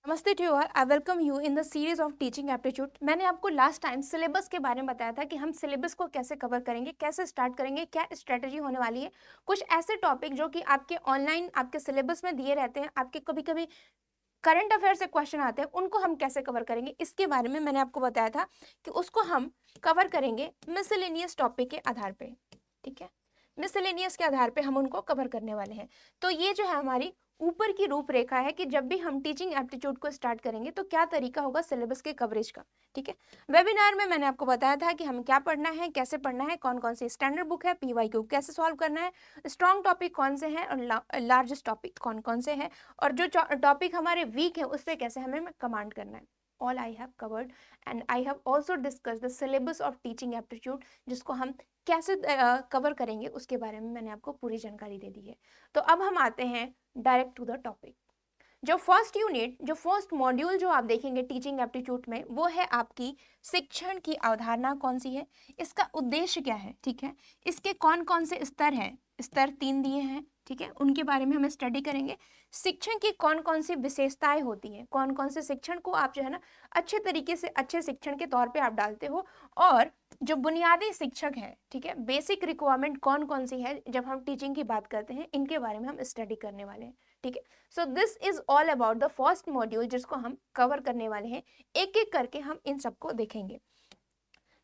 नमस्ते to all. I welcome you in the series of teaching aptitude. मैंने आपको last time syllabus के बारे में बताया था कि हम सिलेबस को कैसे कवर करेंगे, कैसे स्टार्ट करेंगे, क्या स्ट्रेटजी होने वाली है। कुछ ऐसे टॉपिक जो कि आपके ऑनलाइन आपके सिलेबस में दिए रहते हैं, आपके कभी कभी करंट अफेयर से क्वेश्चन आते हैं, उनको हम कैसे कवर करेंगे, इसके बारे में मैंने आपको बताया था कि उसको हम कवर करेंगे मिसलेनियस टॉपिक के आधार पे। ठीक है, मिसलेनियस के आधार पे हम उनको कवर करने वाले हैं। तो ये जो है हमारी ऊपर की रूपरेखा है कि जब भी हम टीचिंग एप्टीट्यूड को स्टार्ट करेंगे तो क्या तरीका होगा सिलेबस के कवरेज का। ठीक है, वेबिनार में मैंने आपको बताया था कि हम क्या पढ़ना है, कैसे पढ़ना है, कौन कौन सी स्टैंडर्ड बुक है, पीवाईक्यू कैसे सॉल्व करना है, स्ट्रॉन्ग टॉपिक कौन से हैं और लार्जेस्ट टॉपिक कौन कौन से हैं, और जो टॉपिक हमारे वीक है उस पर कैसे हमें कमांड करना है। All I have covered and I have also discuss the syllabus of teaching aptitude, जिसको हम कैसे कवर करेंगे उसके बारे में मैंने आपको पूरी जानकारी दे दी है। तो अब हम आते हैं डायरेक्ट टू द टॉपिक। जो फर्स्ट यूनिट, जो फर्स्ट मॉड्यूल जो आप देखेंगे टीचिंग एप्टीट्यूड में, वो है आपकी शिक्षण की अवधारणा कौन सी है, इसका उद्देश्य क्या है। ठीक है, इसके कौन कौन से स्तर हैं, स्तर 3 दिए हैं। ठीक है, उनके बारे में हम स्टडी करेंगे। शिक्षण की कौन कौन सी विशेषताएं होती हैं, कौन कौन से शिक्षण को आप जो है ना अच्छे तरीके से अच्छे शिक्षण के तौर पे आप डालते हो, और जो बुनियादी शिक्षक है, ठीक है, बेसिक रिक्वायरमेंट कौन कौन सी है जब हम टीचिंग की बात करते हैं, इनके बारे में हम स्टडी करने वाले हैं। ठीक है, so this is all about the first module, जिसको हम कवर करने वाले हैं। एक एक करके हम इन सबको देखेंगे।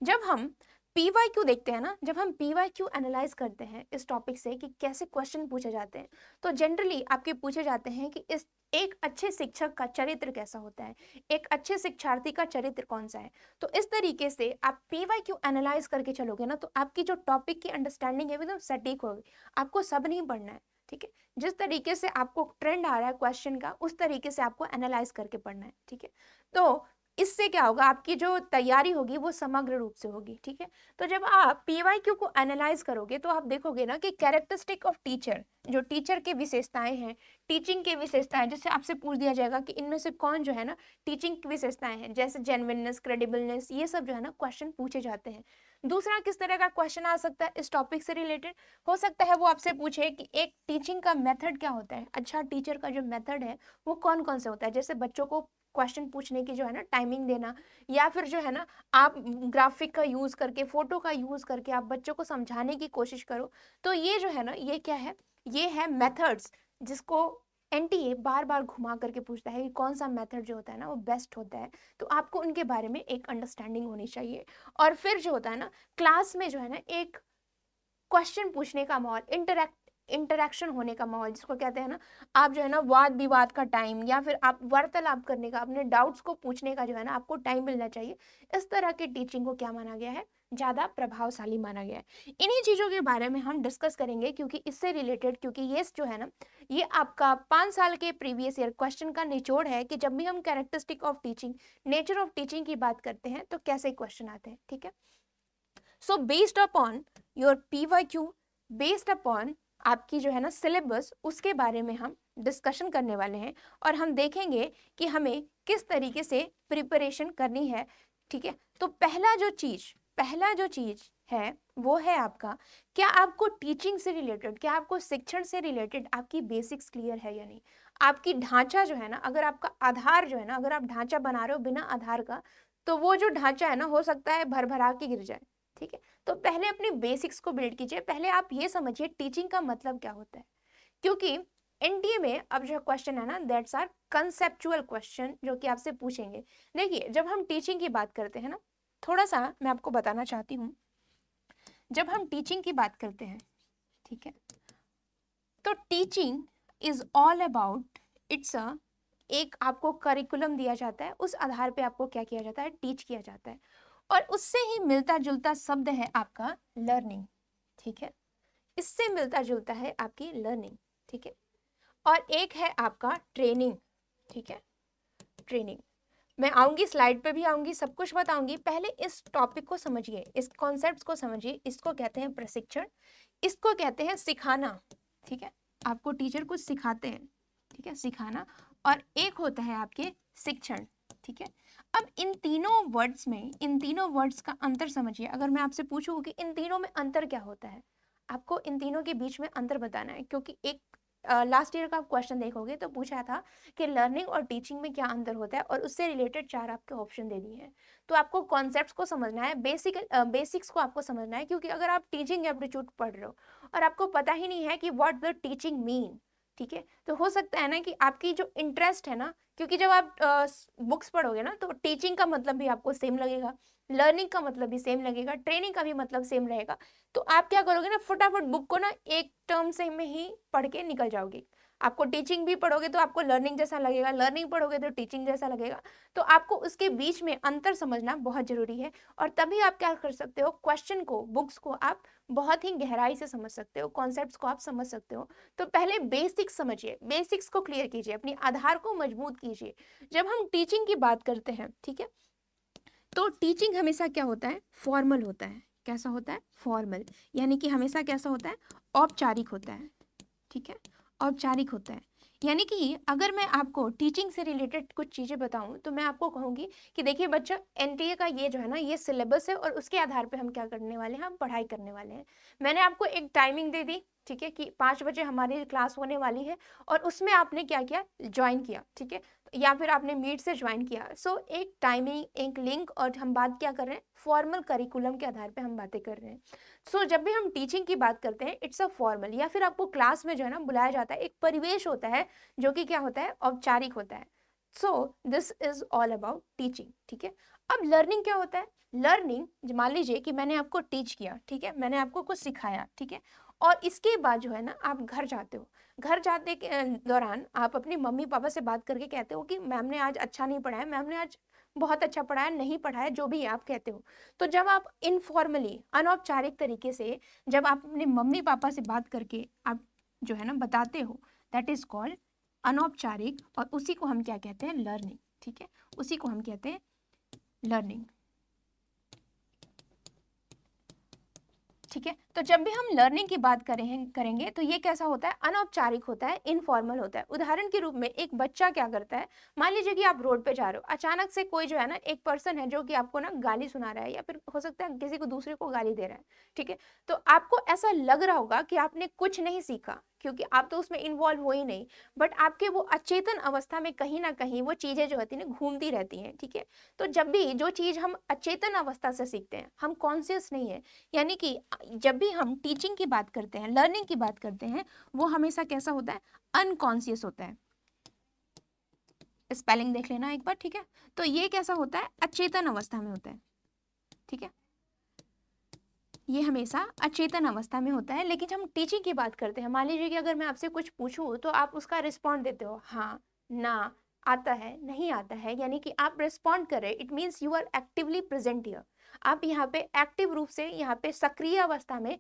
जब हम पीवाईक्यू देखते हैं ना, जब हम पीवाईक्यू एनालाइज करते हैं इस टॉपिक से कि कैसे क्वेश्चन पूछे जाते हैं, तो जनरली आपके पूछे जाते हैं कि इस एक अच्छे शिक्षक का चरित्र कैसा होता है, एक अच्छे शिक्षार्थी का चरित्र कौन सा है। तो इस तरीके से आप पीवाईक्यू एनालाइज करके चलोगे ना, तो आपकी जो टॉपिक की अंडरस्टैंडिंग है एकदम सटीक होगी। आपको सब नहीं पढ़ना है। ठीक है, जिस तरीके से आपको ट्रेंड आ रहा है क्वेश्चन का, उस तरीके से आपको एनालाइज करके पढ़ना है। ठीक है, तो इससे क्या होगा, आपकी जो तैयारी होगी वो समग्र रूप से होगी। ठीक है, तो जब आप पीवाईक्यू को एनालाइज करोगे तो आप देखोगे ना कि कैरेक्टरिस्टिक ऑफ टीचर, जो टीचर की विशेषताएं हैं, टीचिंग की विशेषताएं, जैसे आपसे पूछ दिया जाएगा कि इनमें से कौन जो है ना टीचिंग की विशेषताएं हैं, जैसे जेन्युइननेस, क्रेडिबलनेस, ये सब जो है ना क्वेश्चन पूछे जाते हैं। दूसरा किस तरह का क्वेश्चन आ सकता है इस टॉपिक से रिलेटेड, हो सकता है वो आपसे पूछे कि एक टीचिंग का मेथड क्या होता है, अच्छा टीचर का जो मेथड है वो कौन कौन से होता है, जैसे बच्चों को क्वेश्चन पूछने की जो है ना टाइमिंग देना, या फिर जो है ना आप ग्राफिक का यूज करके, फोटो का यूज करके आप बच्चों को समझाने की कोशिश करो। तो ये जो है ना, ये क्या है, ये है मेथड्स, जिसको एनटीए बार बार घुमा करके पूछता है कि कौन सा मेथड जो होता है ना वो बेस्ट होता है। तो आपको उनके बारे में एक अंडरस्टैंडिंग होनी चाहिए। और फिर जो होता है ना क्लास में जो है ना एक क्वेश्चन पूछने का माहौल, इंटरेक्शन होने का माहौल, जिसको कहते हैं ना आप जो है ना वाद विवाद का टाइम, या फिर आप वार्तालाप करने का, अपने डाउट्स को पूछने का जो है ना आपको टाइम मिलना चाहिए। इस तरह की टीचिंग को क्या माना गया है, ज्यादा प्रभावशाली माना गया है। इन्हीं चीजों के बारे में हम डिस्कस करेंगे, क्योंकि इससे रिलेटेड, क्योंकि ये जो है ना ये आपका 5 साल के प्रीवियस ईयर क्वेश्चन का निचोड़ है कि जब भी हम characteristic of teaching, nature of teaching की बात करते हैं तो कैसे क्वेश्चन आते हैं। ठीक है, so based upon your PYQ, based upon आपकी जो है ना सिलेबस, उसके बारे में हम डिस्कशन करने वाले हैं, और हम देखेंगे कि हमें किस तरीके से प्रिपरेशन करनी है। ठीक है, तो पहला जो चीज है वो है आपका, क्या आपको टीचिंग से रिलेटेड, क्या आपको शिक्षण से रिलेटेड आपकी बेसिक्स क्लियर है या नहीं। आपकी ढांचा जो है ना, अगर आपका आधार जो है ना, अगर आप ढांचा बना रहे हो बिना आधार का, तो वो जो ढांचा है ना हो सकता है भर भरा के गिर जाए। ठीक है, तो पहले अपनी बेसिक्स को बिल्ड कीजिए। पहले आप ये समझिए टीचिंग का मतलब क्या होता है, क्योंकि एनटीए में अब जो क्वेश्चन है ना दैट्स आर कंसेप्चुअल क्वेश्चन जो कि आपसे पूछेंगे। देखिए, जब हम टीचिंग की बात करते हैं ना, थोड़ा सा मैं आपको बताना चाहती हूँ, जब हम टीचिंग की बात करते हैं, ठीक है, तो teaching is all about, it's a, एक आपको करिकुलम दिया जाता है, उस आधार पे आपको क्या किया जाता है, टीच किया जाता है, और उससे ही मिलता जुलता शब्द है आपका लर्निंग। ठीक है, इससे मिलता जुलता है आपकी लर्निंग। ठीक है, और एक है आपका ट्रेनिंग। ठीक है, ट्रेनिंग, मैं आऊंगी स्लाइड पे भी आऊंगी, सब कुछ बताऊंगी। पहले इस टॉपिक को समझिए, इस कॉन्सेप्ट को समझिए। इसको कहते हैं प्रशिक्षण, इसको कहते हैं सिखाना। ठीक है, आपको टीचर कुछ सिखाते हैं, ठीक है, सिखाना, और एक होता है आपके शिक्षण। ठीक है, अब इन तीनों वर्ड्स में, इन तीनों वर्ड्स का अंतर समझिए। अगर मैं आपसे पूछूं कि इन तीनों में अंतर क्या होता है, आपको इन तीनों के बीच में अंतर बताना है, क्योंकि एक लास्ट ईयर का आप क्वेश्चन देखोगे तो पूछा था कि लर्निंग और टीचिंग में क्या अंतर होता है, और उससे रिलेटेड 4 आपके ऑप्शन दे दिए हैं। तो आपको कॉन्सेप्ट्स को समझना है, बेसिक्स को आपको समझना है, क्योंकि अगर आप टीचिंग एप्टीट्यूड पढ़ रहे हो और आपको पता ही नहीं है कि व्हाट द टीचिंग मीन, ठीक है, तो हो सकता है ना कि आपकी जो इंटरेस्ट है ना, क्योंकि जब आप बुक्स पढ़ोगे ना तो टीचिंग का मतलब भी आपको सेम लगेगा, लर्निंग का मतलब भी सेम लगेगा, ट्रेनिंग का भी मतलब सेम रहेगा। तो आप क्या करोगे ना, फटाफट बुक को ना एक टर्म से में ही पढ़ के निकल जाओगे। आपको टीचिंग भी पढ़ोगे तो आपको लर्निंग जैसा लगेगा, लर्निंग पढ़ोगे तो टीचिंग जैसा लगेगा। तो आपको उसके बीच में अंतर समझना बहुत जरूरी है, और तभी आप क्या कर सकते हो, क्वेश्चन को, बुक्स को आप बहुत ही गहराई से समझ सकते हो, कॉन्सेप्ट्स को आप समझ सकते हो। तो पहले बेसिक्स समझिए, बेसिक्स को क्लियर कीजिए, अपनी आधार को मजबूत कीजिए। जब हम टीचिंग की बात करते हैं, ठीक है, तो टीचिंग हमेशा क्या होता है, फॉर्मल होता है। कैसा होता है, फॉर्मल, यानी कि हमेशा कैसा होता है, औपचारिक होता है, ठीक है, औपचारिक होता है। यानी कि अगर मैं आपको टीचिंग से रिलेटेड कुछ चीज़ें बताऊं तो मैं आपको कहूंगी कि देखिए बच्चा, एनटीए का ये जो है ना, ये सिलेबस है, और उसके आधार पे हम क्या करने वाले हैं, हम पढ़ाई करने वाले हैं। मैंने आपको एक टाइमिंग दे दी, ठीक है, कि 5 बजे हमारी क्लास होने वाली है, और उसमें आपने क्या किया, ज्वाइन किया, ठीक है, या फिर आपने मीट से ज्वाइन किया। सो एक टाइमिंग, एक लिंक, और हम बात क्या कर रहे हैं, फॉर्मल करिकुलम के आधार पे हम बातें कर रहे हैं। सो जब भी हम टीचिंग की बात करते हैं, इट्स अ फॉर्मल, या फिर आपको क्लास में जो है ना बुलाया जाता है, एक परिवेश होता है जो कि क्या होता है, औपचारिक होता है। So this is all about teaching, ठीक है। अब लर्निंग क्या होता है, लर्निंग, मान लीजिए कि मैंने आपको टीच किया, ठीक है, मैंने आपको कुछ सिखाया, ठीक है, और इसके बाद जो है ना आप घर जाते हो, घर जाते के दौरान आप अपनी मम्मी पापा से बात करके कहते हो कि मैम ने आज अच्छा नहीं पढ़ाया, मैम ने आज बहुत अच्छा पढ़ाया, नहीं पढ़ाया, जो भी आप कहते हो। तो जब आप इनफॉर्मली, अनौपचारिक तरीके से जब आप अपने मम्मी पापा से बात करके आप जो है ना बताते हो, दैट इज कॉल्ड अनौपचारिक, और उसी को हम क्या कहते हैं, लर्निंग, ठीक है, उसी को हम कहते हैं लर्निंग, ठीक है। तो जब भी हम लर्निंग की बात करेंगे तो ये कैसा होता है, अनौपचारिक होता है, इनफॉर्मल होता है। उदाहरण के रूप में एक बच्चा क्या करता है, मान लीजिए कि आप रोड पे जा रहे हो, अचानक से कोई जो है ना, एक पर्सन है जो कि आपको ना गाली सुना रहा है, या फिर हो सकता है किसी को दूसरे को गाली दे रहा है, ठीक है। तो आपको ऐसा लग रहा होगा कि आपने कुछ नहीं सीखा, क्योंकि आप तो उसमें इन्वॉल्व हो ही नहीं, बट आपके वो अचेतन अवस्था में कहीं ना कहीं वो चीजें जो होती है ना घूमती रहती हैं, ठीक है। तो जब भी जो चीज हम अचेतन अवस्था से सीखते हैं, हम कॉन्शियस नहीं है, यानी कि जब भी हम टीचिंग की बात करते हैं, लर्निंग की बात करते हैं, वो हमेशा कैसा होता है, अनकॉन्शियस होता है। स्पेलिंग देख लेना एक बार, ठीक है। तो ये कैसा होता है, अचेतन अवस्था में होता है, ठीक है, ये हमेशा अचेतन अवस्था में होता है। लेकिन जब हम टीचिंग की बात करते हैं, मान लीजिए कि अगर मैं आपसे कुछ पूछूं तो आप उसका रिस्पॉन्ड देते हो, हाँ, ना, आता है, नहीं आता है, यानी कि आप रिस्पॉन्ड कर रहे हैं, it means you are actively present here. आप यहाँ पे एक्टिव रूप से, यहाँ पे सक्रिय अवस्था में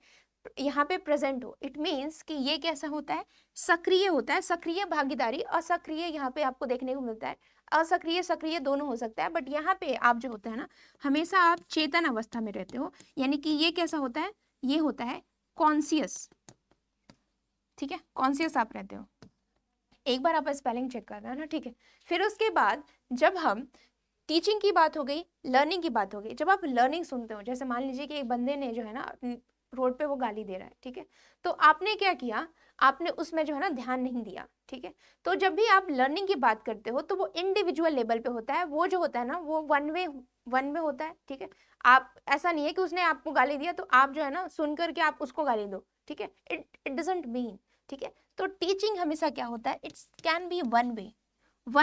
यहाँ पे प्रेजेंट हो, इट मीन्स कि ये कैसा होता है, सक्रिय होता है, सक्रिय भागीदारी। असक्रिय यहाँ पे आपको देखने को मिलता है, असक्रिय सक्रिय दोनों हो सकता है, बट यहाँ पे आप जो होता है ना, हमेशा आप चेतन अवस्था में रहते हो, यानी कि ये कैसा होता है, ये होता है कॉन्शियस, ठीक है, कॉन्शियस आप रहते हो। एक बार आप स्पेलिंग चेक कर रहे हैं ना, ठीक है। फिर उसके बाद जब हम टीचिंग की बात हो गई, लर्निंग की बात हो गई, जब आप लर्निंग सुनते हो, जैसे मान लीजिए कि एक बंदे ने जो है ना रोड पे वो गाली दे रहा है, ठीक है, तो आपने क्या किया, आपने उसमें जो है ना ध्यान नहीं दिया, ठीक है। तो जब भी आप लर्निंग की बात करते हो तो वो इंडिविजुअल लेवल पे होता है, वो जो होता है ना वो वन वे होता है, ठीक है। आप, ऐसा नहीं है कि उसने आपको गाली दिया तो आप जो है ना सुन करके आप उसको गाली दो, ठीक है, इट डजंट मीन, ठीक है। तो टीचिंग हमेशा क्या होता है, it's can be one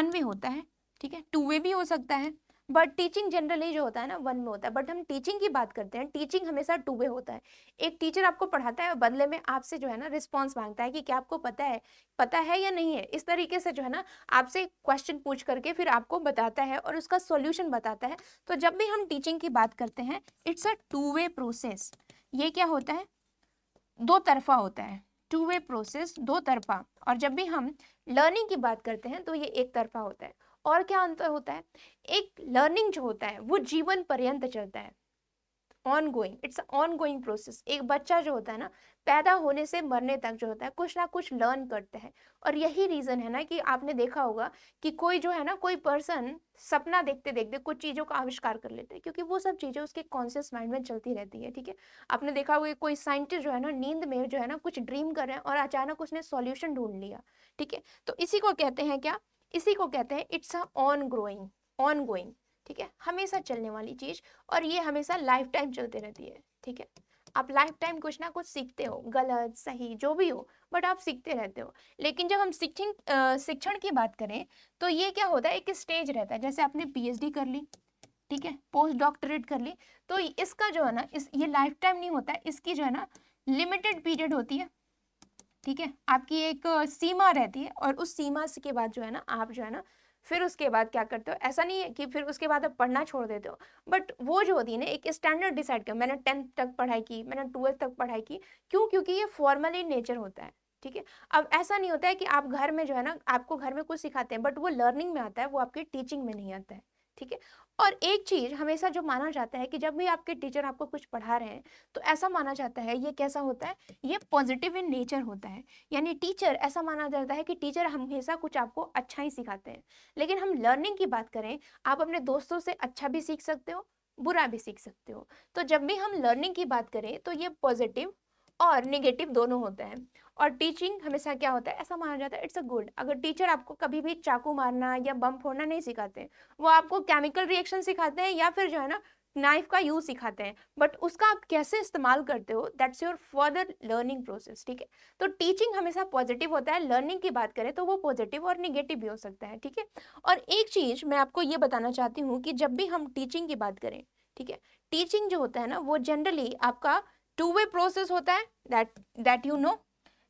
way होता है, ठीक है, टू वे भी हो सकता है, बट टीचिंग जनरली जो होता है ना वन में होता है। बट हम टीचिंग की बात करते हैं, टीचिंग हमेशा टू वे होता है। एक टीचर आपको पढ़ाता है और बदले में आपसे जो है ना रिस्पॉन्स मांगता है कि क्या आपको पता है या नहीं है। इस तरीके से जो है ना आपसे क्वेश्चन पूछ करके फिर आपको बताता है और उसका सॉल्यूशन बताता है। तो जब भी हम टीचिंग की बात करते हैं, it's a two way process. ये क्या होता है, दो तरफा होता है, टू वे प्रोसेस, दो तरफा। और जब भी हम लर्निंग की बात करते हैं तो ये एक तरफा होता है। और क्या अंतर होता है, एक लर्निंग जो होता है वो जीवन पर्यंत चलता है, on going, it's on going process. एक बच्चा जो होता है ना, पैदा होने से मरने तक जो होता है कुछ ना कुछ लर्न करते हैं। और यही रीजन है ना कि आपने देखा होगा कि कोई जो है ना, कोई पर्सन सपना देखते देखते कुछ चीजों का आविष्कार कर लेते हैं, क्योंकि वो सब चीजें उसके कॉन्शियस माइंड में चलती रहती है। ठीक है, आपने देखा होगा कि कोई साइंटिस्ट जो है ना, नींद में जो है ना कुछ ड्रीम कर रहे हैं और अचानक उसने सॉल्यूशन ढूंढ लिया। ठीक है, तो इसी को कहते हैं क्या, इसी को कहते हैं it's a on growing, on going. ठीक है, हमेशा चलने वाली चीज, और ये हमेशा लाइफ टाइम चलती रहती है। ठीक है, आप लाइफ टाइम कुछ ना कुछ सीखते हो, गलत सही जो भी हो, बट आप सीखते रहते हो। लेकिन जब हम शिक्षण की बात करें तो ये क्या होता है, एक स्टेज रहता है। जैसे आपने पीएचडी कर ली, ठीक है, पोस्ट डॉक्टरेट कर ली, तो इसका जो है ना, इस ये लाइफ टाइम नहीं होता है, इसकी जो है ना लिमिटेड पीरियड होती है। ठीक है, आपकी एक सीमा रहती है, और उस सीमा के बाद जो है ना, आप जो है ना फिर उसके बाद क्या करते हो, ऐसा नहीं है कि फिर उसके बाद आप पढ़ना छोड़ देते हो, बट वो जो होती है ना, एक स्टैंडर्ड डिसाइड कर, मैंने 10th तक पढ़ाई की, मैंने 12th तक पढ़ाई की। क्यों? क्योंकि ये फॉर्मल इन नेचर होता है। ठीक है, अब ऐसा नहीं होता है कि आप घर में जो है ना, आपको घर में कुछ सिखाते हैं, बट वो लर्निंग में आता है, वो आपकी टीचिंग में नहीं आता है। ठीक है, और एक चीज हमेशा जो माना जाता है कि जब भी आपके टीचर आपको कुछ पढ़ा रहे हैं, तो ऐसा माना जाता है, ये कैसा होता है, ये पॉजिटिव इन नेचर होता है। यानी टीचर, ऐसा माना जाता है कि टीचर हमेशा कुछ आपको अच्छा ही सिखाते हैं। लेकिन हम लर्निंग की बात करें, आप अपने दोस्तों से अच्छा भी सीख सकते हो, बुरा भी सीख सकते हो। तो जब भी हम लर्निंग की बात करें तो ये पॉजिटिव और निगेटिव दोनों होता है। और टीचिंग हमेशा क्या होता है, ऐसा माना जाता है इट्स अ गुड। अगर टीचर आपको कभी भी चाकू मारना या बम फोड़ना नहीं सिखाते, वो आपको केमिकल रिएक्शन सिखाते हैं या फिर जो है ना नाइफ का यूज सिखाते हैं, बट उसका आप कैसे इस्तेमाल करते हो, that's your further learning process. ठीक है, तो टीचिंग हमेशा पॉजिटिव होता है। लर्निंग की बात करें तो वो पॉजिटिव और निगेटिव भी हो सकता है। ठीक है, और एक चीज मैं आपको ये बताना चाहती हूँ कि जब भी हम टीचिंग की बात करें, ठीक है, टीचिंग जो होता है ना, वो जनरली आपका टू वे प्रोसेस होता है, दैट यू नो।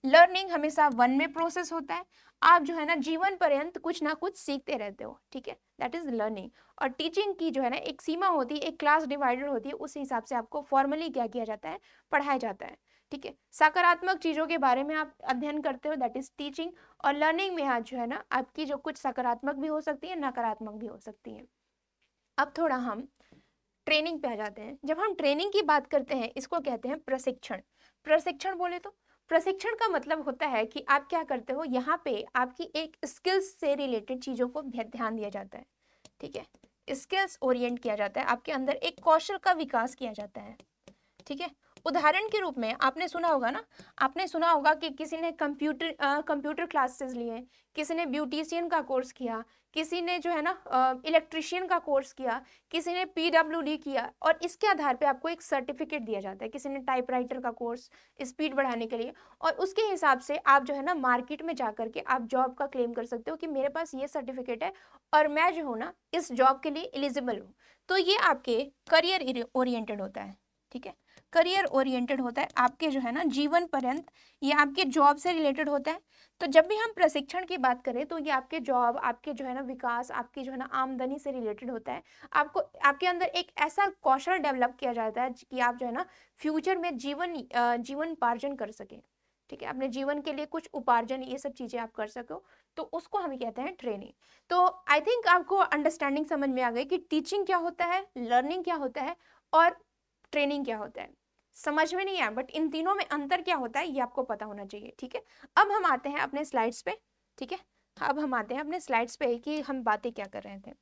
लर्निंग हमेशा वन में प्रोसेस होता है। आप जो है ना जीवन पर्यंत कुछ ना कुछ सीखते रहते हो। ठीक है, दैट इज लर्निंग। और टीचिंग की जो है ना एक सीमा होती है, एक क्लास डिवाइडर होती है, उस हिसाब से आपको फॉर्मली क्या किया जाता है, पढ़ाया जाता है। ठीक है, सकारात्मक चीजों के बारे में आप अध्ययन करते हो, दैट इज टीचिंग। और लर्निंग में आज जो है ना आपकी जो कुछ सकारात्मक भी हो सकती है, नकारात्मक भी हो सकती है। अब थोड़ा हम ट्रेनिंग पे आ जाते हैं। जब हम ट्रेनिंग की बात करते हैं, इसको कहते हैं प्रशिक्षण। प्रशिक्षण बोले तो प्रशिक्षण का मतलब होता है कि आप क्या करते हो, यहाँ पे आपकी एक स्किल्स से रिलेटेड चीजों को ध्यान दिया जाता है। ठीक है, स्किल्स ओरिएंट किया जाता है, आपके अंदर एक कौशल का विकास किया जाता है। ठीक है, उदाहरण के रूप में आपने सुना होगा ना, आपने सुना होगा कि किसी ने कंप्यूटर क्लासेस लिए, किसी ने ब्यूटिशियन का कोर्स किया, किसी ने जो है ना इलेक्ट्रिशियन का कोर्स किया, किसी ने पीडब्ल्यूडी किया, और इसके आधार पे आपको एक सर्टिफिकेट दिया जाता है। किसी ने टाइपराइटर का कोर्स स्पीड बढ़ाने के लिए, और उसके हिसाब से आप जो है ना मार्केट में जा करके आप जॉब का क्लेम कर सकते हो कि मेरे पास ये सर्टिफिकेट है और मैं जो हूँ ना इस जॉब के लिए एलिजिबल हूँ। तो ये आपके करियर ओरिएंटेड होता है। ठीक है, करियर ओरिएंटेड होता है, आपके जो है ना जीवन पर्यंत ये आपके जॉब से रिलेटेड होता है। तो जब भी हम प्रशिक्षण की बात करें तो ये आपके जॉब, आपके जो है ना विकास, आपकी जो है ना आमदनी से रिलेटेड होता है। आपको आपके अंदर एक ऐसा कौशल डेवलप किया जाता है कि आप जो है ना फ्यूचर में जीवन उपार्जन कर सके। ठीक है, अपने जीवन के लिए कुछ उपार्जन, ये सब चीजें आप कर सको, तो उसको हम कहते हैं ट्रेनिंग। तो आई थिंक आपको अंडरस्टैंडिंग समझ में आ गई कि टीचिंग क्या होता है, लर्निंग क्या होता है, और ट्रेनिंग क्या होता है। समझ में नहीं आया, बट इन तीनों में अंतर क्या होता है ये आपको पता होना चाहिए। ठीक है, अब हम आते हैं अपने स्लाइड्स पे। ठीक है, अब हम आते हैं अपने स्लाइड्स पे कि हम बातें क्या कर रहे थे।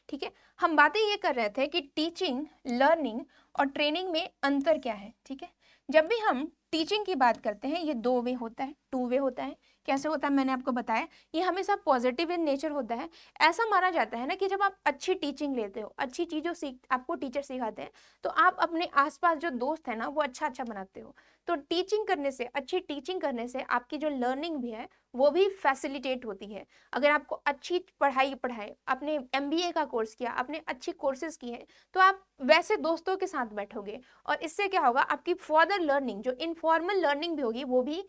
ठीक है, हम बातें ये कर रहे थे कि टीचिंग, लर्निंग और ट्रेनिंग में अंतर क्या है। ठीक है, जब भी हम टीचिंग की बात करते हैं ये दो वे होता है, टू वे होता है। कैसे होता है मैंने आपको बताया, ये हमेशा पॉजिटिव इन नेचर होता है। ऐसा माना जाता है ना कि जब आप अच्छी टीचिंग लेते हो, अच्छी चीज़ों आपको टीचर सिखाते हैं, तो आप अपने आसपास जो दोस्त है ना वो अच्छा बनाते हो। तो टीचिंग करने से, अच्छी टीचिंग करने से आपकी जो लर्निंग भी है वो भी फैसिलिटेट होती है। अगर आपको अच्छी पढ़ाई, आपने एमबीए का कोर्स किया, आपने अच्छी कोर्सेज किए हैं, तो आप वैसे दोस्तों के साथ बैठोगे, और इससे क्या होगा, आपकी फर्दर लर्निंग, जो इनफॉर्मल लर्निंग भी होगी, वो भी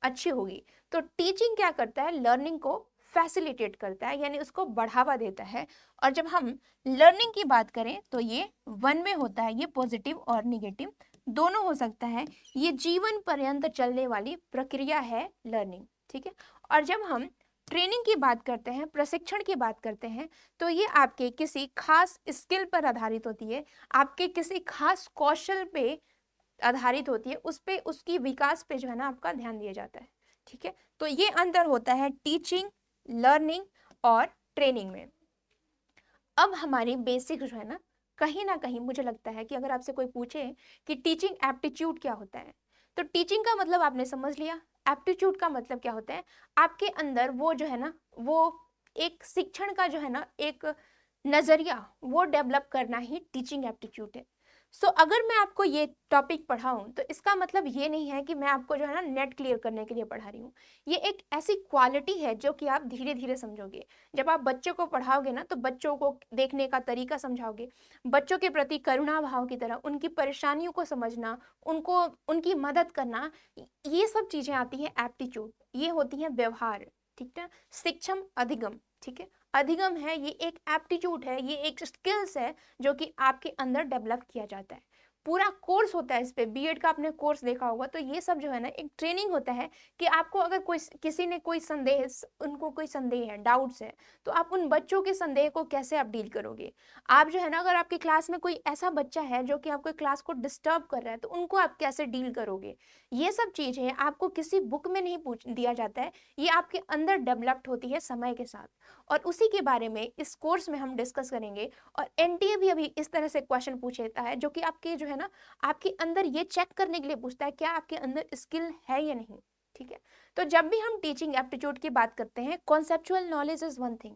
अच्छी होगी। तो टीचिंग क्या करता है, लर्निंग को फैसिलिटेट करता है, यानी उसको बढ़ावा देता है। और जब हम लर्निंग की बात करें तो ये वन में होता है, ये पॉजिटिव और निगेटिव दोनों हो सकता है। ये जीवन पर्यंत चलने वाली प्रक्रिया है लर्निंग। ठीक है, और जब हम ट्रेनिंग की बात करते हैं, प्रशिक्षण की बात करते हैं, तो ये आपके किसी खास स्किल पर आधारित होती है, आपके किसी खास कौशल पे आधारित होती है, उस पे उसकी विकास पे जो है ना आपका ध्यान दिया जाता है। ठीक है, तो ये अंतर होता है टीचिंग, लर्निंग और ट्रेनिंग में। अब हमारी बेसिक जो है ना कहीं मुझे लगता है कि अगर आपसे कोई पूछे कि टीचिंग एप्टीट्यूड क्या होता है, तो टीचिंग का मतलब आपने समझ लिया, एप्टीट्यूड का मतलब क्या होता है, आपके अंदर वो जो है ना, वो एक शिक्षण का जो है ना एक नजरिया, वो डेवलप करना ही टीचिंग एप्टीट्यूड है। सो अगर मैं आपको ये टॉपिक पढ़ाऊं तो इसका मतलब ये नहीं है कि मैं आपको जो है ना नेट क्लियर करने के लिए पढ़ा रही हूँ। ये एक ऐसी क्वालिटी है जो कि आप धीरे धीरे समझोगे। जब आप बच्चों को पढ़ाओगे ना तो बच्चों को देखने का तरीका समझाओगे, बच्चों के प्रति करुणा भाव की तरह उनकी परेशानियों को समझना, उनको उनकी मदद करना, ये सब चीजें आती है एप्टीट्यूड, ये होती है व्यवहार। ठीक है, शिक्षम अधिगम। ठीक है, अधिगम है, ये एक एप्टीट्यूड है, ये एक स्किल्स है जो कि आपके अंदर डेवलप किया जाता है। पूरा कोर्स होता है इस पे, बीएड का आपने कोर्स देखा होगा, तो ये सब जो है ना एक ट्रेनिंग होता है कि आपको अगर कोई किसी ने कोई संदेह, उनको कोई संदेह है, डाउट्स है, तो आप उन बच्चों के संदेह को कैसे आप डील करोगे। आप जो है ना, अगर आपकी क्लास में कोई ऐसा बच्चा है जो कि आपको क्लास को डिस्टर्ब कर रहा है, तो उनको आप कैसे डील करोगे। ये सब चीजें आपको किसी बुक में नहीं पूछ दिया जाता है, ये आपके अंदर डेवलप्ड होती है समय के साथ, और उसी के बारे में इस कोर्स में हम डिस्कस करेंगे। और एनटीए भी अभी इस तरह से क्वेश्चन पूछता है जो कि आपके जो है ना, आपके अंदर ये चेक करने के लिए पूछता है क्या आपके अंदर स्किल है या नहीं। ठीक है, तो जब भी हम टीचिंग एप्टीट्यूड की बात करते हैं, conceptual knowledge is one thing,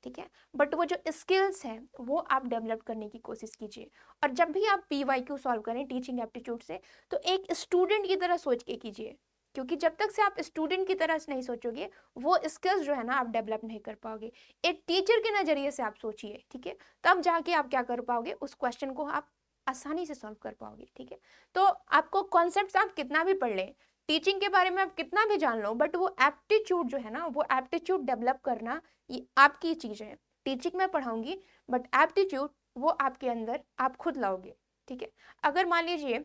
ठीक है, बट वो जो स्किल्स है वो आप डेवलप करने की कोशिश कीजिए। और जब भी आप पीवाईक्यू सॉल्व करें टीचिंग एप्टीट्यूड से, तो एक स्टूडेंट की तरह सोच के कीजिए, क्योंकि जब तक से आप स्टूडेंट की तरह से नहीं सोचोगे, वो स्किल्स जो है ना आप डेवलप नहीं कर पाओगे। एक टीचर के नजरिए से आप सोचिए, ठीक है, तब जाके आप क्या कर पाओगे, उस क्वेश्चन को आप आसानी से सॉल्व कर पाओगे। ठीक है, तो आपको कॉन्सेप्ट्स आप कितना भी पढ़ लें, टीचिंग के बारे में आप कितना भी जान लो, बट वो एप्टीट्यूड जो है ना, वो एप्टीट्यूड डेवलप करना ये आपकी चीज है। टीचिंग में पढ़ाऊंगी, बट एप्टीट्यूड वो आपके अंदर आप खुद लाओगे। ठीक है, अगर मान लीजिए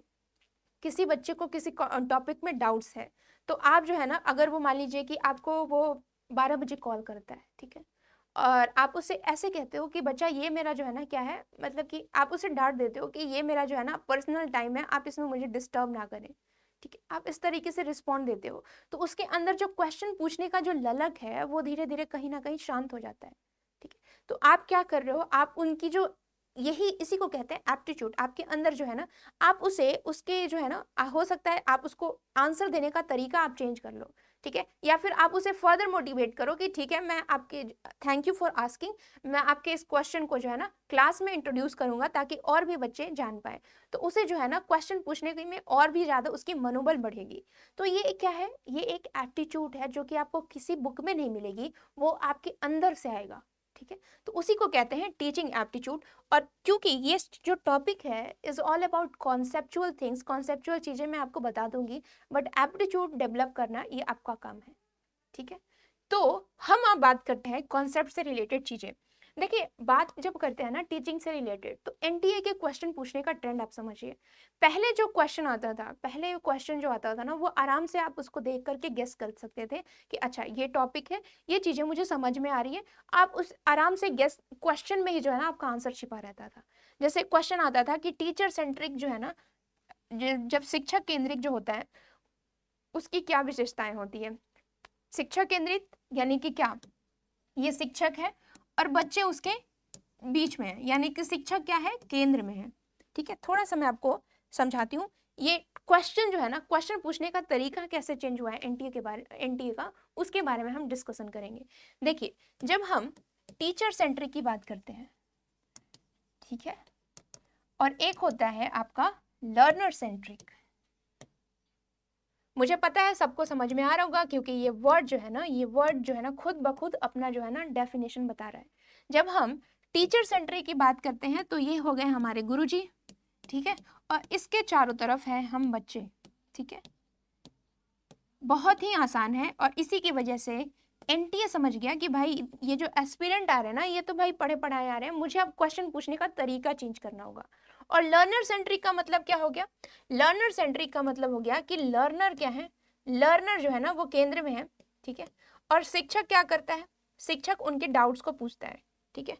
किसी बच्चे को किसी टॉपिक में डाउट्स है, तो आप जो है ना, अगर वो मान लीजिए कि आपको वो 12 बजे कॉल करता है, ठीक है, और आप उसे ऐसे कहते हो कि बच्चा ये मेरा जो है ना क्या है, मतलब कि आप उसे डांट देते हो कि ये मेरा जो है ना पर्सनल टाइम है, आप इसमें मुझे डिस्टर्ब ना करें। ठीक है, आप इस तरीके से रिस्पॉन्ड देते हो, तो उसके अंदर जो क्वेश्चन पूछने का जो ललक है वो धीरे धीरे कहीं ना कहीं शांत हो जाता है। ठीक है, तो आप क्या कर रहे हो, आप उनकी जो, यही इसी को कहते हैं एप्टीट्यूड, आपके अंदर जो है ना, आप उसे उसके जो है ना, हो सकता है आप उसको आंसर देने का तरीका आप चेंज कर लो। ठीक है, या फिर आप उसे फर्दर मोटिवेट करो कि ठीक है, मैं आपके, थैंक यू फॉर आस्किंग, मैं आपके इस क्वेश्चन को जो है ना क्लास में इंट्रोड्यूस करूंगा ताकि और भी बच्चे जान पाए, तो उसे जो है ना क्वेश्चन पूछने के में और भी ज्यादा उसकी मनोबल बढ़ेगी। तो ये क्या है, ये एक एप्टीट्यूड है जो कि आपको किसी बुक में नहीं मिलेगी, वो आपके अंदर से आएगा। ठीक है, तो उसी को कहते हैं टीचिंग एप्टीट्यूड। और क्योंकि ये जो टॉपिक है is all about conceptual things, conceptual चीजें मैं आपको बता दूंगी, बट एप्टीट्यूड डेवलप करना ये आपका काम है। ठीक है, तो हम अब बात करते हैं कॉन्सेप्ट से रिलेटेड चीजें। देखिए, बात जब करते हैं ना टीचिंग से रिलेटेड, तो एनटीए के क्वेश्चन पूछने का ट्रेंड आप समझिए। पहले जो क्वेश्चन आता था, पहले क्वेश्चन जो आता था ना, वो आराम से आप उसको देख करके गेस कर सकते थे कि अच्छा ये टॉपिक है, ये चीजें मुझे समझ में आ रही है। आप उस आराम से गेस क्वेश्चन में ही जो है ना आपका आंसर छिपा रहता था। जैसे क्वेश्चन आता था कि टीचर सेंट्रिक जो है ना, जब शिक्षक केंद्रित जो होता है उसकी क्या विशेषताएं होती है। शिक्षक केंद्रित यानी कि क्या, ये शिक्षक है और बच्चे उसके बीच में है, यानी कि शिक्षक क्या है, केंद्र में है। ठीक है, थोड़ा सा मैं आपको समझाती हूँ। ये क्वेश्चन जो है ना, क्वेश्चन पूछने का तरीका कैसे चेंज हुआ है एनटीए के बारे, एनटीए का, उसके बारे में हम डिस्कशन करेंगे। देखिए, जब हम टीचर सेंट्रिक की बात करते हैं, ठीक है, और एक होता है आपका लर्नर सेंट्रिक। मुझे पता है सबको समझ में आ रहा होगा, क्योंकि ये वर्ड जो है ना, ये वर्ड जो है ना खुद ब खुद अपना जो है ना डेफिनेशन बता रहा है। जब हम टीचर सेंट्रिक की बात करते हैं तो ये हो गए हमारे गुरुजी, ठीक है, और इसके चारों तरफ है हम बच्चे। ठीक है, बहुत ही आसान है, और इसी की वजह से एनटीए समझ गया कि भाई ये जो एस्पिरेंट आ रहे हैं ना, ये तो भाई पढ़े पढ़ाए आ रहे हैं, मुझे अब क्वेश्चन पूछने का तरीका चेंज करना होगा। और लर्नर सेंट्रिक का मतलब क्या हो गया, लर्नर सेंट्रिक का मतलब हो गया कि लर्नर क्या है, लर्नर जो है ना वो केंद्र में है। ठीक है, और शिक्षक क्या करता है, शिक्षक उनके डाउट्स को पूछता है, ठीक है।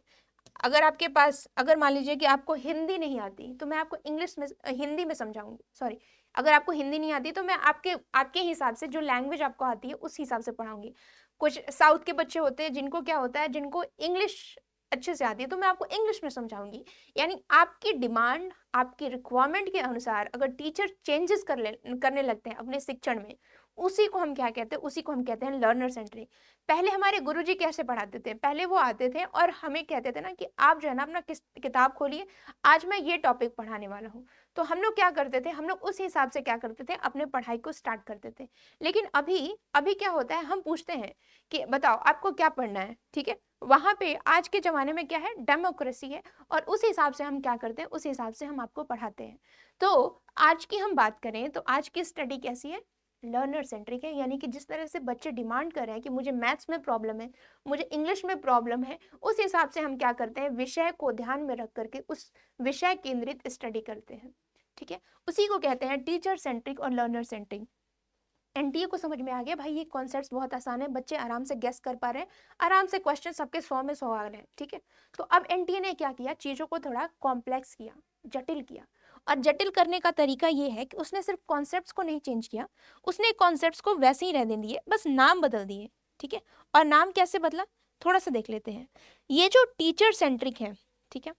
अगर आपके पास, अगर मान लीजिए कि आपको हिंदी नहीं आती तो मैं आपको इंग्लिश में, हिंदी में समझाऊंगी, सॉरी, अगर आपको हिंदी नहीं आती तो मैं आपके आपके हिसाब से जो लैंग्वेज आपको आती है उस हिसाब से पढ़ाऊंगी। कुछ साउथ के बच्चे होते हैं जिनको क्या होता है, जिनको इंग्लिश अच्छे से आती है, तो मैं आपको इंग्लिश में समझाऊंगी। यानी आपकी डिमांड, आपकी रिक्वायरमेंट के अनुसार अगर टीचर चेंजेस करने लगते हैं अपने शिक्षण में, उसी को हम क्या कहते हैं, उसी को हम कहते हैं लर्नर सेंट्रिक। पहले हमारे गुरुजी कैसे पढ़ाते थे, पहले वो आते थे और हमें कहते थे ना कि आप जो है ना अपना किताब खोलिए, आज मैं ये टॉपिक पढ़ाने वाला हूँ। तो हम लोग क्या करते थे, हम लोग उस हिसाब से क्या करते थे, अपने पढ़ाई को स्टार्ट करते थे। लेकिन अभी अभी क्या होता है, हम पूछते हैं कि बताओ आपको क्या पढ़ना है, ठीक है। वहां पे आज के जमाने में क्या है, डेमोक्रेसी है, और उस हिसाब से हम क्या करते हैं, उस हिसाब से हम आपको पढ़ाते हैं। तो आज की हम बात करें तो आज की स्टडी कैसी है, लर्नर सेंट्रिक है। यानी कि जिस तरह से बच्चे डिमांड कर रहे हैं कि मुझे मैथ्स में प्रॉब्लम है, मुझे इंग्लिश में प्रॉब्लम है, उस हिसाब से हम क्या करते हैं, विषय को ध्यान में रख करके उस विषय केंद्रित स्टडी करते हैं, ठीक है। उसी को कहते हैं टीचर सेंट्रिक और लर्नर सेंट्रिक। एनटीए को समझ में आ गया भाई, ये कॉन्सेप्ट्स बहुत आसान है, बच्चे आराम से गेस कर पा रहे हैं, आराम से क्वेश्चन सबके 100 में 100 आ रहे हैं, ठीक है। तो अब एनटीए ने क्या किया, चीजों को थोड़ा कॉम्प्लेक्स किया, जटिल किया। और जटिल करने का तरीका ये है कि उसने सिर्फ कॉन्सेप्ट्स को नहीं चेंज किया, उसने कॉन्सेप्ट्स को वैसे ही रहने दिए, बस नाम बदल दिए, ठीक है। और नाम कैसे बदला, थोड़ा सा देख लेते हैं। ये जो टीचर सेंट्रिक है, ठीक है,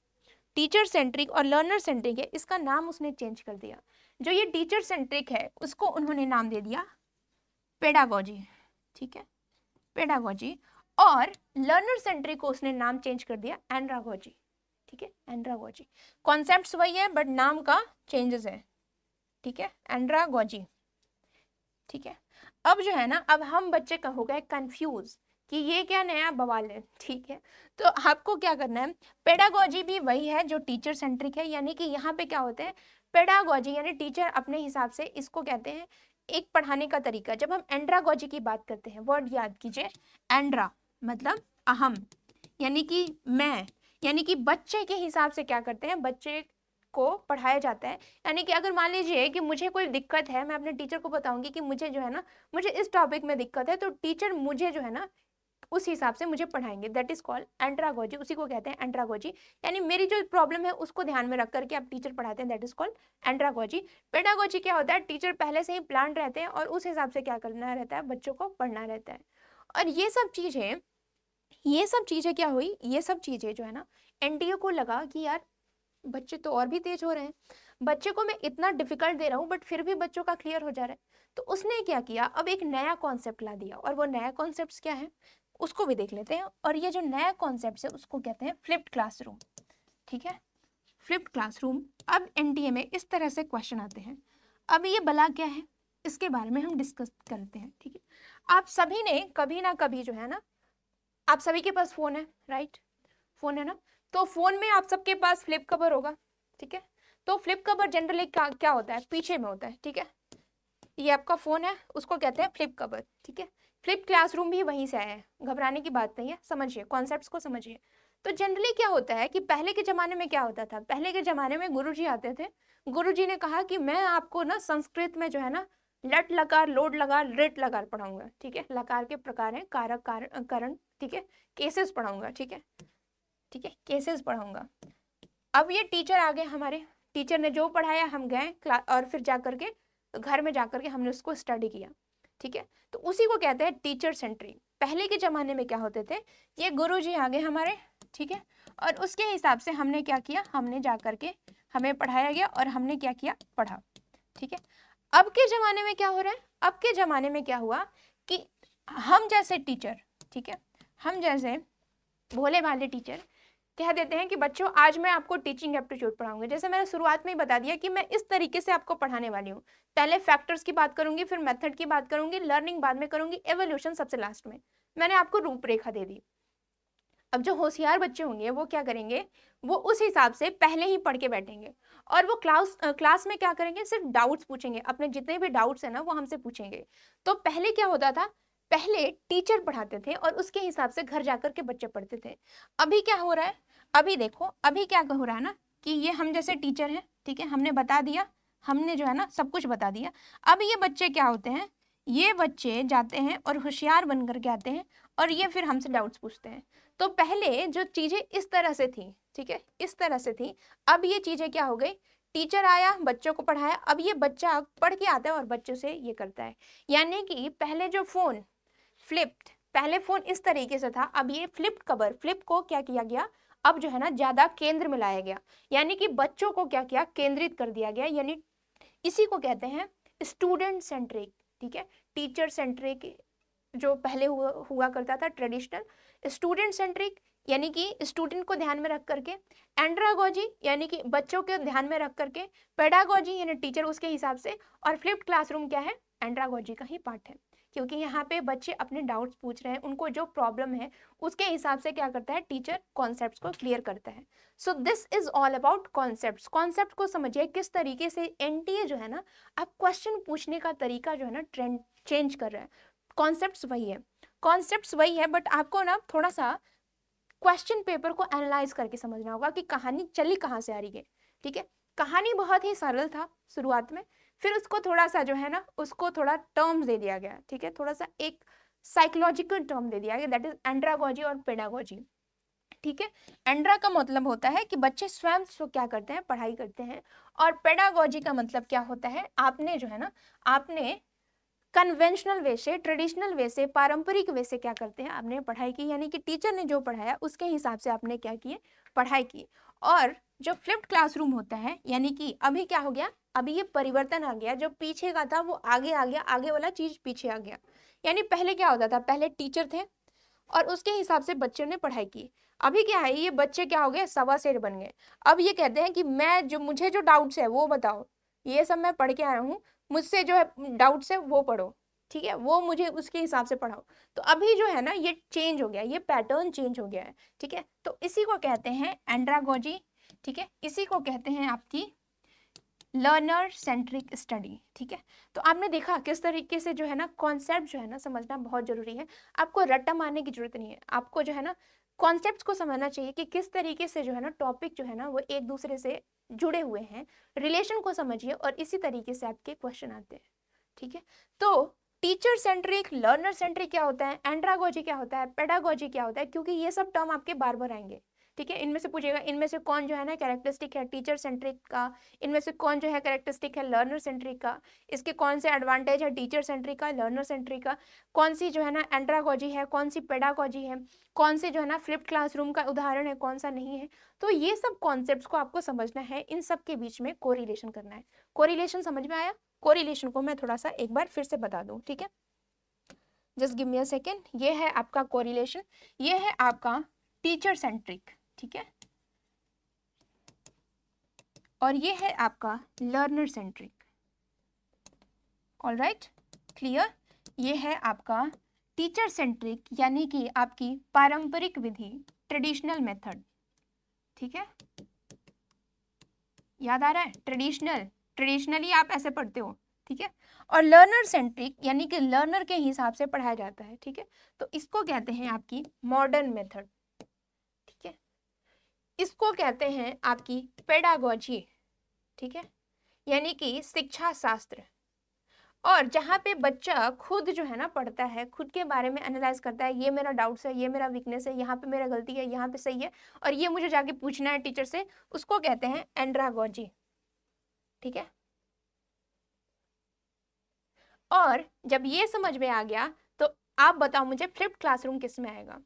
टीचर सेंट्रिक और लर्नर सेंट्रिक है, इसका नाम उसने चेंज कर दिया। जो ये टीचर सेंट्रिक है उसको उन्होंने नाम दे दिया पेडागोजी, ठीक है, पेडागोजी। और लर्नर सेंट्रिक को उसने नाम चेंज कर दिया एंड्रागोजी, ठीक है, एंड्रागोजी। कॉन्सेप्ट्स वही है बट नाम का चेंजेस है, ठीक है, एंड्रागोजी, ठीक है। अब जो है ना, अब हम बच्चे का हो गए कंफ्यूज कि ये क्या नया बवाल है, ठीक है। तो आपको क्या करना है, पेडागोजी भी वही है जो टीचर सेंट्रिक है। यानी कि यहाँ पे क्या होता है, पेडागोजी यानी टीचर अपने हिसाब से, इसको कहते हैं एक पढ़ाने का तरीका। जब हम एंड्रागोजी की बात करते हैं, वर्ड याद कीजिए, एंड्रा मतलब अहम, यानी कि मैं, यानी कि बच्चे के हिसाब से क्या करते हैं, बच्चे को पढ़ाया जाता है। यानी कि अगर मान लीजिए कि मुझे कोई दिक्कत है, मैं अपने टीचर को बताऊंगी कि मुझे जो है ना, मुझे इस टॉपिक में दिक्कत है, तो टीचर मुझे जो है ना उस हिसाब से मुझे पढ़ाएंगे, दैट इज कॉल्ड एंड्रागोजी, उसी को कहते हैं एंड्रागोजी। यानी मेरी जो प्रॉब्लम है उसको ध्यान में रख करके आप टीचर पढ़ाते हैं, that is called andragogy. Pedagogy क्या होता है, टीचर पहले से ही प्लान रहते हैं और उस हिसाब से क्या करना रहता है, बच्चों को पढ़ना रहता है। और ये सब चीजें क्या हुई, ये सब चीजें जो है ना, एनटीए को लगा कि यार बच्चे तो और भी तेज हो रहे हैं, बच्चे को मैं इतना डिफिकल्ट दे रहा हूँ बट फिर भी बच्चों का क्लियर हो जा रहा है। तो उसने क्या किया, अब एक नया कॉन्सेप्ट ला दिया, और वो नया कॉन्सेप्ट क्या है उसको भी देख लेते हैं। और ये जो नया कॉन्सेप्ट है उसको कहते हैं फ्लिप्ड क्लासरूम, ठीक है, फ्लिप्ड क्लासरूम। अब एनटीए में इस तरह से क्वेश्चन आते हैं। अब ये भला क्या है, इसके बारे में हम डिस्कस करते हैं, ठीक है। आप सभी ने कभी ना कभी जो है ना, आप सभी के पास फोन है, राइट, फोन है ना, तो फोन में आप सबके पास फ्लिप कवर होगा, ठीक है। तो फ्लिप कवर जनरली क्या होता है, पीछे में होता है, ठीक है। ये आपका फोन है, उसको कहते हैं फ्लिप कवर, ठीक है। फ्लिप क्लासरूम भी वहीं से आया है, घबराने की बात नहीं है, समझिए कॉन्सेप्ट्स को समझिए। तो जनरली क्या होता है कि पहले के जमाने में क्या होता था, पहले के जमाने में गुरुजी आते थे, गुरुजी ने कहा कि मैं आपको ना संस्कृत में जो है ना लट लकार लोड लकार रिट लकार पढ़ाऊंगा, ठीक है। लकार के प्रकार हैं, कारक करण, ठीक है, केसेस पढ़ाऊंगा, ठीक है, ठीक है, केसेस पढ़ाऊंगा। अब ये टीचर आ गए हमारे, टीचर ने जो पढ़ाया हम गए और फिर जा करके घर में जाकर के हमने उसको स्टडी किया, ठीक है। तो उसी को कहते हैं टीचर सेंट्रिक। पहले के जमाने में क्या होते थे, ये गुरुजी आ गए हमारे, ठीक है, और उसके हिसाब से हमने क्या किया, हमने जा करके हमें पढ़ाया गया और हमने क्या किया, पढ़ा, ठीक है। अब के जमाने में क्या हो रहा है, अब के जमाने में क्या हुआ कि हम जैसे टीचर, ठीक है, हम जैसे भोले भाले टीचर कह देते हैं कि बच्चों आज मैं आपको टीचिंग एप्टीट्यूड पढ़ाऊंगा। जैसे मैंने शुरुआत में ही बता दिया कि मैं इस तरीके से आपको पढ़ाने वाली हूँ। पहले फैक्टर्स की बात करूंगी, फिर मेथड की बात करूंगी, लर्निंग बाद में करूंगी, एवोल्यूशन सबसे लास्ट में। मैंने आपको रूपरेखा दे दी। अब जो होशियार बच्चे होंगे वो क्या करेंगे, वो उस हिसाब से पहले ही पढ़ के बैठेंगे और वो क्लास में क्या करेंगे, सिर्फ डाउट्स पूछेंगे, अपने जितने भी डाउट्स है ना वो हमसे पूछेंगे। तो पहले क्या होता था, पहले टीचर पढ़ाते थे और उसके हिसाब से घर जाकर के बच्चे पढ़ते थे। अभी क्या हो रहा है, अभी देखो अभी क्या हो रहा है ना कि ये हम जैसे टीचर हैं, ठीक है, हमने बता दिया, हमने जो है ना सब कुछ बता दिया। अब ये बच्चे क्या होते हैं, ये बच्चे जाते हैं और होशियार बन करके आते हैं और ये फिर हमसे डाउट्स पूछते हैं। तो पहले जो चीजें इस तरह से थी, ठीक है, इस तरह से थी, अब ये चीजें क्या हो गई, टीचर आया बच्चों को पढ़ाया, अब ये बच्चा पढ़ के आता है और बच्चों से ये करता है। यानी कि पहले जो फोन फ्लिप्ड, पहले फोन इस तरीके से था, अब ये फ्लिप्ड कवर, फ्लिप को क्या किया गया, अब जो है ना ज्यादा केंद्र में लाया गया, यानी कि बच्चों को क्या किया, केंद्रित कर दिया गया। यानी इसी को कहते हैं स्टूडेंट सेंट्रिक, ठीक है, टीचर सेंट्रिक जो पहले हुआ करता था ट्रेडिशनल, स्टूडेंट सेंट्रिक यानी कि स्टूडेंट को ध्यान में रख करके, एंड्रागोजी यानी कि बच्चों के ध्यान में रख करके, पेडागोजी यानी टीचर उसके हिसाब से, और फ्लिप्ड क्लासरूम क्या है, एंड्रागोजी का ही पार्ट है, क्योंकि यहाँ पे बच्चे अपने डाउट्स पूछ रहे हैं, उनको जो प्रॉब्लम है उसके हिसाब से क्या करता है, टीचर कॉन्सेप्ट्स को क्लियर करता है। So this is all about concepts. Concept को समझिए किस तरीके से एनटीए जो है ना, अब क्वेश्चन पूछने का तरीका जो है ना ट्रेंड चेंज कर रहा है। कॉन्सेप्ट्स वही है, कॉन्सेप्ट्स वही है, बट आपको ना थोड़ा सा क्वेश्चन पेपर को एनालाइज करके समझना होगा कि कहानी चली कहाँ से आ रही है, ठीक है। कहानी बहुत ही सरल था शुरुआत में, फिर उसको थोड़ा सा जो है ना, उसको थोड़ा टर्म्स दे दिया गया, ठीक है, थोड़ा सा एक साइकोलॉजिकल टर्म दे दिया गया, दैट इज एंड्रागोजी और पेडागोजी, ठीक है। एंड्रा का मतलब होता है कि बच्चे स्वयं तो क्या करते हैं, पढ़ाई करते हैं, और पेडागोजी का मतलब क्या होता है, आपने जो है ना, आपने कन्वेंशनल वे से, ट्रेडिशनल वे से, पारंपरिक वे से क्या करते हैं, आपने पढ़ाई की, यानी कि टीचर ने जो पढ़ाया उसके हिसाब से आपने क्या किए, पढ़ाई की। और जो फ्लिप्ड क्लासरूम होता है, यानी कि अभी क्या हो गया, अभी ये परिवर्तन आ गया, जो पीछे का था वो आगे आ गया, आगे वाला चीज पीछे आ गया। यानी पहले क्या होता था, पहले टीचर थे और उसके हिसाब से बच्चों ने पढ़ाई की। अभी क्या है, ये बच्चे क्या हो गए, सवा शेर बन गए। अब ये कहते हैं कि मैं जो, मुझे जो डाउट्स है वो बताओ, ये सब मैं पढ़ के आया हूँ, मुझसे जो है डाउट्स है वो पढ़ो, ठीक है, वो मुझे उसके हिसाब से पढ़ाओ। तो अभी जो है ना ये चेंज हो गया, ये पैटर्न चेंज हो गया है, ठीक है। तो इसी को कहते हैं एंड्रागोजी, ठीक है, इसी को कहते हैं आपकी लर्नर सेंट्रिक स्टडी, ठीक है। तो आपने देखा किस तरीके से जो है ना कॉन्सेप्ट जो है ना समझना बहुत जरूरी है। आपको रट्टा मारने की जरूरत नहीं है, आपको जो है ना कॉन्सेप्ट्स को समझना चाहिए कि किस तरीके से जो है ना टॉपिक जो है ना वो एक दूसरे से जुड़े हुए हैं, रिलेशन को समझिए और इसी तरीके से आपके क्वेश्चन आते हैं, ठीक है। तो टीचर सेंट्रिक, लर्नर सेंट्रिक क्या होता है, एंड्रागोजी क्या होता है, पेडागोजी क्या होता है, क्योंकि ये सब टर्म आपके बार बार आएंगे, ठीक है। इनमें से पूछेगा, इनमें से कौन जो है ना कैरेक्टरिस्टिक है टीचर सेंट्रिक का, इनमें से कौन जो है कैरेक्टरिस्टिक है लर्नर सेंट्रिक का, इसके कौन से एडवांटेज है टीचर सेंट्रिक का, लर्नर सेंट्रिक का, कौन सी जो है ना एंड्रागोजी है, कौन सी पेडागोजी है, कौन से जो है ना फ्लिप्ड क्लासरूम का उदाहरण है, कौन सा नहीं है। तो ये सब कॉन्सेप्ट्स को आपको समझना है, इन सब के बीच में कोरिलेशन करना है। कोरिलेशन समझ में आया? कोरिलेशन को मैं थोड़ा सा एक बार फिर से बता दूं, ठीक है, just give me a second. ये है आपका कोरिलेशन, ये है आपका टीचर सेंट्रिक, ठीक है, और ये है आपका लर्नर सेंट्रिक। Alright, clear? ये है आपका टीचर सेंट्रिक यानी कि आपकी पारंपरिक विधि, ट्रेडिशनल मेथड, ठीक है, याद आ रहा है, ट्रेडिशनल, ट्रेडिशनली आप ऐसे पढ़ते हो, ठीक है। और लर्नर सेंट्रिक यानी कि लर्नर के हिसाब से पढ़ाया जाता है, ठीक है। तो इसको कहते हैं आपकी मॉडर्न मेथड, ठीक है, इसको कहते हैं आपकी पेडागोजी, ठीक है, यानी कि शिक्षा शास्त्र। और जहाँ पे बच्चा खुद जो है ना पढ़ता है, खुद के बारे में एनालाइज करता है, ये मेरा डाउट्स है, ये मेरा वीकनेस है, यहाँ पे मेरा गलती है, यहाँ पे सही है, और ये मुझे जाके पूछना है टीचर से, उसको कहते हैं एंड्रागोजी, ठीक है। और जब ये समझ में आ गया तो आप बताओ मुझे फ्लिप्ड क्लासरूम किस में आएगा?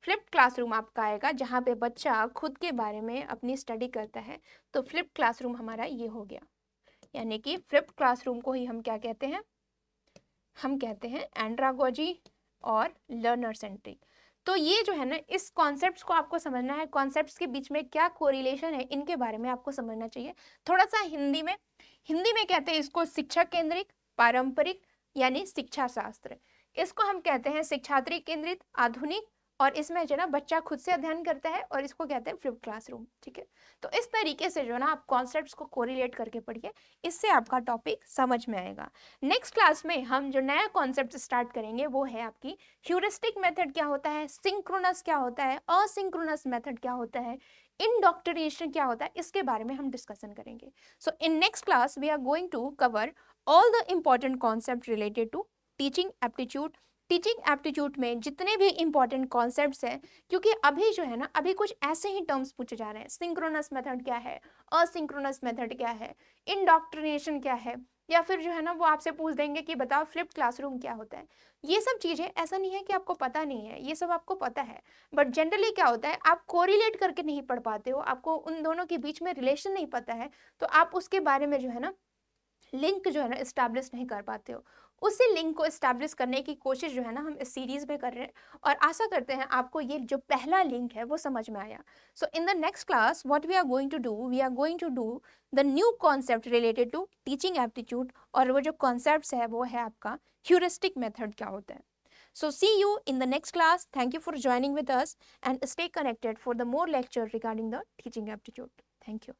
फ्लिप्ड क्लासरूम आपका आएगा जहाँ पे बच्चा खुद के बारे में अपनी स्टडी करता है। तो फ्लिप्ड क्लासरूम हमारा ये हो गया, यानी कि फ्लिप्ड क्लासरूम को ही हम क्या कहते हैं, हम कहते हैं एंड्रागोजी और लर्नर सेंट्रिक। तो ये जो है ना, इस कॉन्सेप्ट्स को आपको समझना है, कॉन्सेप्ट्स के बीच में क्या कोरिलेशन है इनके बारे में आपको समझना चाहिए। थोड़ा सा हिंदी में, हिंदी में कहते हैं इसको शिक्षा केंद्रित, पारंपरिक यानी शिक्षा शास्त्र, इसको हम कहते हैं शिक्षात्री केंद्रित, आधुनिक, और इसमें जो है ना बच्चा खुद से अध्ययन करता है और इसको कहते हैं फ्लिप्ड क्लासरूम, ठीक है। तो इस तरीके से जो है ना आप कॉन्सेप्ट्स को कोरिलेट करके पढ़िए, इससे आपका टॉपिक समझ में आएगा। नेक्स्ट क्लास में हम जो नया कॉन्सेप्ट स्टार्ट करेंगे वो है आपकी ह्यूरिस्टिक मेथड क्या होता है, सिंक्रोनस क्या होता है, असिंक्रोनस मेथड क्या होता है, इंडोक्ट्रिनेशन क्या होता है, इसके बारे में हम डिस्कशन करेंगे। So in next class we are going to cover all the important concepts related to teaching aptitude. Teaching aptitude में जितने भी इंपॉर्टेंट कॉन्सेप्ट्स हैं, क्योंकि अभी जो है ना, अभी कुछ ऐसे ही टर्म्स पूछे जा रहे हैं, सिंक्रोनस मेथड क्या है, असिंक्रोनस मेथड क्या है, इंडॉक्ट्रिनेशन क्या है, या फिर जो है ना वो आपसे पूछ देंगे कि बताओ फ्लिप्ड क्लासरूम क्या होता है। ये सब चीज़ें ऐसा नहीं है कि आपको पता नहीं है, ये सब आपको पता है, बट जनरली क्या होता है, आप कोरिलेट करके नहीं पढ़ पाते हो, आपको उन दोनों के बीच में रिलेशन नहीं पता है, तो आप उसके बारे में जो है ना लिंक जो है ना इस्टेब्लिश नहीं कर पाते हो। उसी लिंक को इस्टेब्लिश करने की कोशिश जो है ना हम इस सीरीज में कर रहे हैं, और आशा करते हैं आपको ये जो पहला लिंक है वो समझ में आया। So in the next class what we are going to do, we are going to do the new concept related to teaching aptitude, और वो जो कॉन्सेप्ट है वो है आपका ह्यूरिस्टिक मेथड क्या होता है। So see you in the next class. Thank you for joining with us and stay connected for the more lecture regarding the teaching aptitude. Thank you.